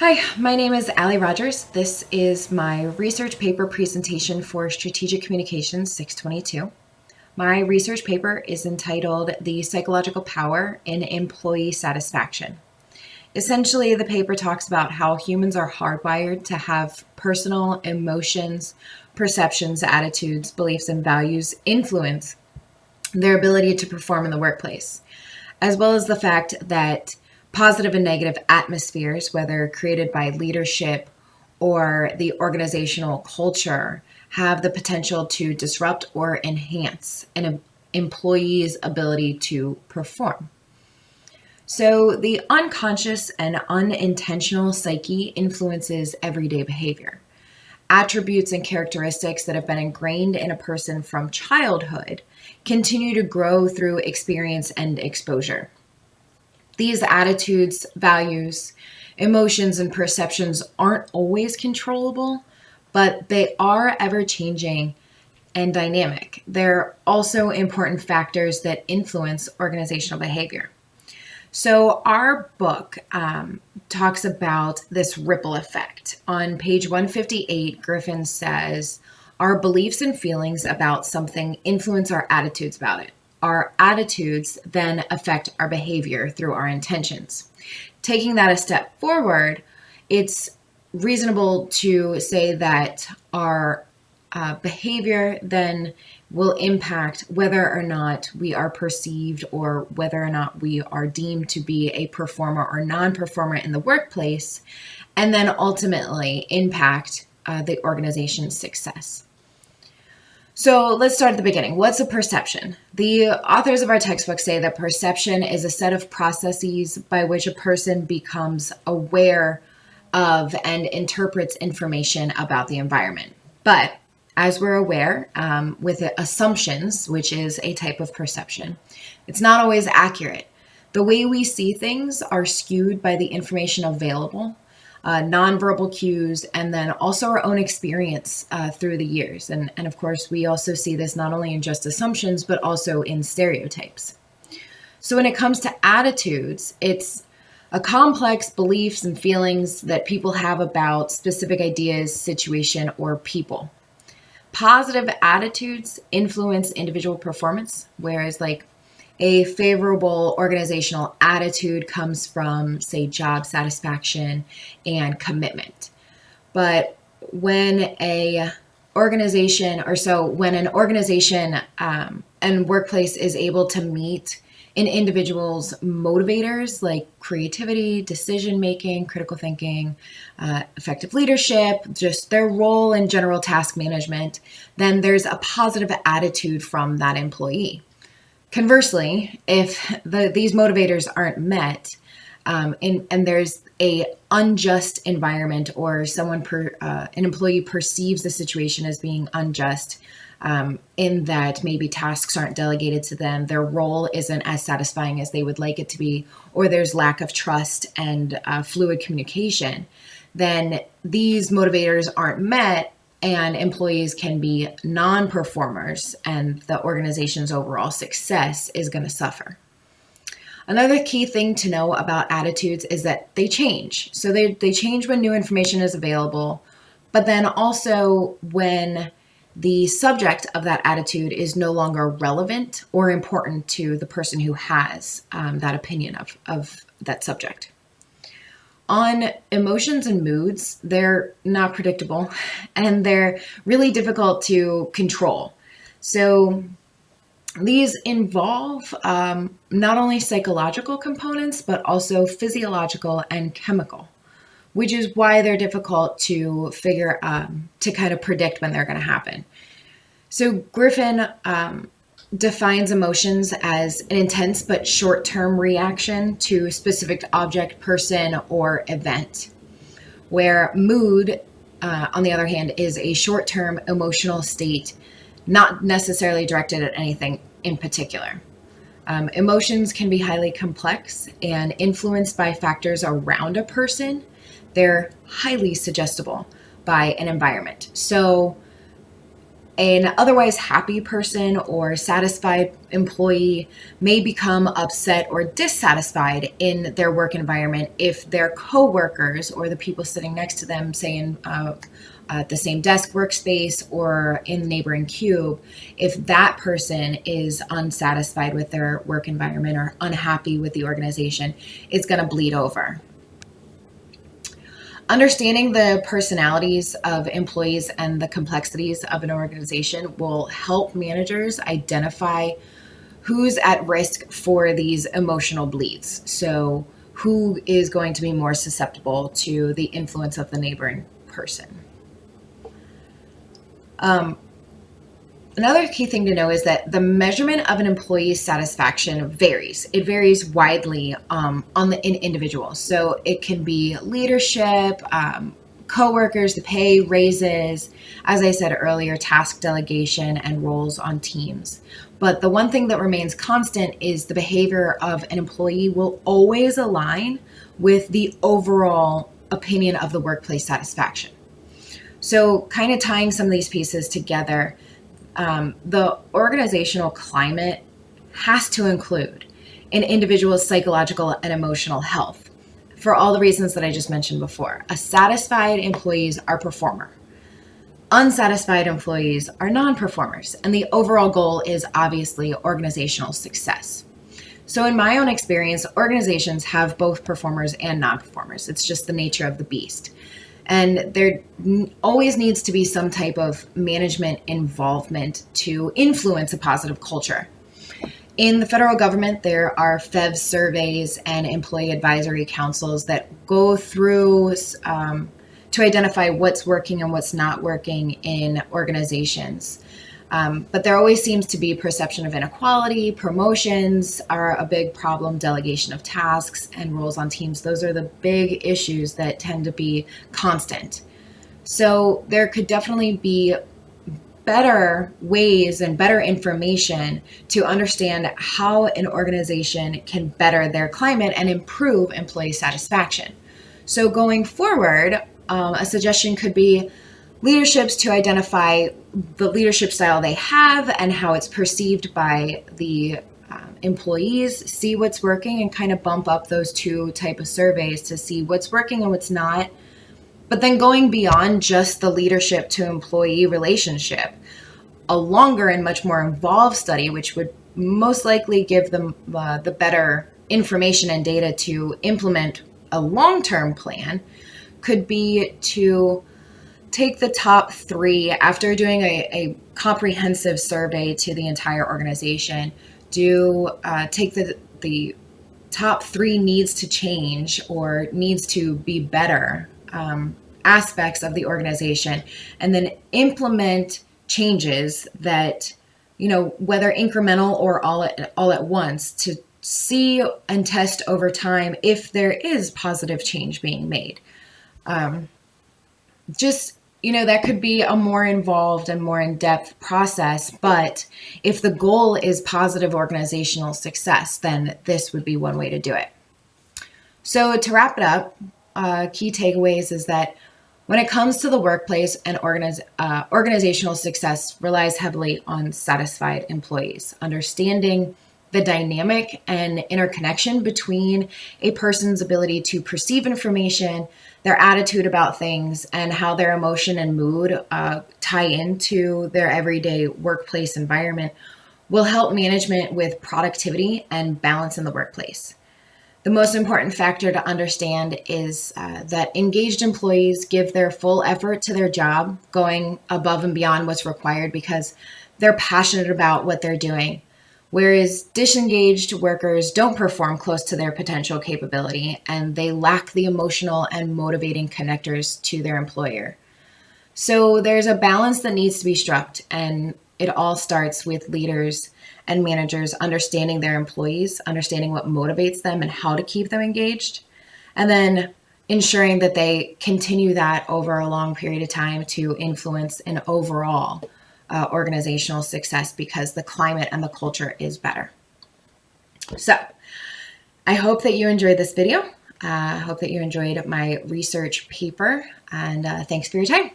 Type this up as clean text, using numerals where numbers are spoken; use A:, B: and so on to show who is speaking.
A: Hi, my name is Allie Rogers. This is my research paper presentation for Strategic Communications 622. My research paper is entitled The Psychological Power in Employee Satisfaction. Essentially, the paper talks about how humans are hardwired to have personal emotions, perceptions, attitudes, beliefs, and values influence their ability to perform in the workplace, as well as the fact that positive and negative atmospheres, whether created by leadership or the organizational culture, have the potential to disrupt or enhance an employee's ability to perform. So, the unconscious and unintentional psyche influences everyday behavior. Attributes and characteristics that have been ingrained in a person from childhood continue to grow through experience and exposure. These attitudes, values, emotions, and perceptions aren't always controllable, but they are ever changing and dynamic. They're also important factors that influence organizational behavior. So, our book talks about this ripple effect. On page 158, Griffin says, "Our beliefs and feelings about something influence our attitudes about it. Our attitudes then affect our behavior through our intentions." Taking that a step forward, it's reasonable to say that our behavior then will impact whether or not we are perceived or whether or not we are deemed to be a performer or non-performer in the workplace, and then ultimately impact the organization's success. So let's start at the beginning. What's a perception? The authors of our textbook say that perception is a set of processes by which a person becomes aware of and interprets information about the environment. But as we're aware, with assumptions, which is a type of perception, it's not always accurate. The way we see things are skewed by the information available, nonverbal cues, and then also our own experience through the years. And of course, we also see this not only in just assumptions, but also in stereotypes. So when it comes to attitudes, it's a complex beliefs and feelings that people have about specific ideas, situation, or people. Positive attitudes influence individual performance, whereas like a favorable organizational attitude comes from, say, job satisfaction and commitment. But when an organization and workplace is able to meet an individual's motivators like creativity, decision-making, critical thinking, effective leadership, just their role in general task management, then there's a positive attitude from that employee. Conversely, if these motivators aren't met, and there's a unjust environment, or an employee perceives the situation as being unjust, in that maybe tasks aren't delegated to them, their role isn't as satisfying as they would like it to be, or there's lack of trust and fluid communication, then these motivators aren't met and employees can be non-performers, and the organization's overall success is going to suffer. Another key thing to know about attitudes is that they change. So they change when new information is available, but then also when the subject of that attitude is no longer relevant or important to the person who has that opinion of that subject. On emotions and moods, they're not predictable and they're really difficult to control. So these involve not only psychological components, but also physiological and chemical, which is why they're difficult to to kind of predict when they're going to happen. So Griffin defines emotions as an intense but short-term reaction to a specific object, person, or event, where mood, on the other hand, is a short-term emotional state, not necessarily directed at anything in particular. Emotions can be highly complex and influenced by factors around a person. They're highly suggestible by an environment. So An otherwise happy person or satisfied employee may become upset or dissatisfied in their work environment if their coworkers or the people sitting next to them, say at the same desk workspace or in the neighboring cube, if that person is unsatisfied with their work environment or unhappy with the organization, it's going to bleed over. Understanding the personalities of employees and the complexities of an organization will help managers identify who's at risk for these emotional bleeds. So, who is going to be more susceptible to the influence of the neighboring person. Another key thing to know is that the measurement of an employee's satisfaction varies. It varies widely in individuals. So it can be leadership, coworkers, the pay, raises, as I said earlier, task delegation, and roles on teams. But the one thing that remains constant is the behavior of an employee will always align with the overall opinion of the workplace satisfaction. So kind of tying some of these pieces together, the organizational climate has to include an individual's psychological and emotional health for all the reasons that I just mentioned before. Satisfied employees are performer. Unsatisfied employees are non-performers, and the overall goal is obviously organizational success. So in my own experience, organizations have both performers and non-performers. It's just the nature of the beast. And there always needs to be some type of management involvement to influence a positive culture. In the federal government, there are FEV surveys and employee advisory councils that go through to identify what's working and what's not working in organizations. But there always seems to be perception of inequality. Promotions are a big problem, delegation of tasks and roles on teams. Those are the big issues that tend to be constant. So there could definitely be better ways and better information to understand how an organization can better their climate and improve employee satisfaction. So going forward, a suggestion could be leaderships to identify the leadership style they have and how it's perceived by the employees, see what's working, and kind of bump up those two type of surveys to see what's working and what's not. But then going beyond just the leadership to employee relationship, a longer and much more involved study, which would most likely give them the better information and data to implement a long-term plan, could be to take the top 3 after doing a comprehensive survey to the entire organization. Take the top 3 needs to change or needs to be better aspects of the organization, and then implement changes that, whether incremental or all at once, to see and test over time if there is positive change being made. That could be a more involved and more in-depth process, but if the goal is positive organizational success, then this would be one way to do it. So to wrap it up, key takeaways is that when it comes to the workplace, and organizational success relies heavily on satisfied employees. Understanding the dynamic and interconnection between a person's ability to perceive information, their attitude about things, and how their emotion and mood tie into their everyday workplace environment will help management with productivity and balance in the workplace. The most important factor to understand is that engaged employees give their full effort to their job, going above and beyond what's required because they're passionate about what they're doing. Whereas disengaged workers don't perform close to their potential capability, and they lack the emotional and motivating connectors to their employer. So there's a balance that needs to be struck, and it all starts with leaders and managers understanding their employees, understanding what motivates them and how to keep them engaged, and then ensuring that they continue that over a long period of time to influence an overall organizational success, because the climate and the culture is better. So I hope that you enjoyed this video. I hope that you enjoyed my research paper, and thanks for your time.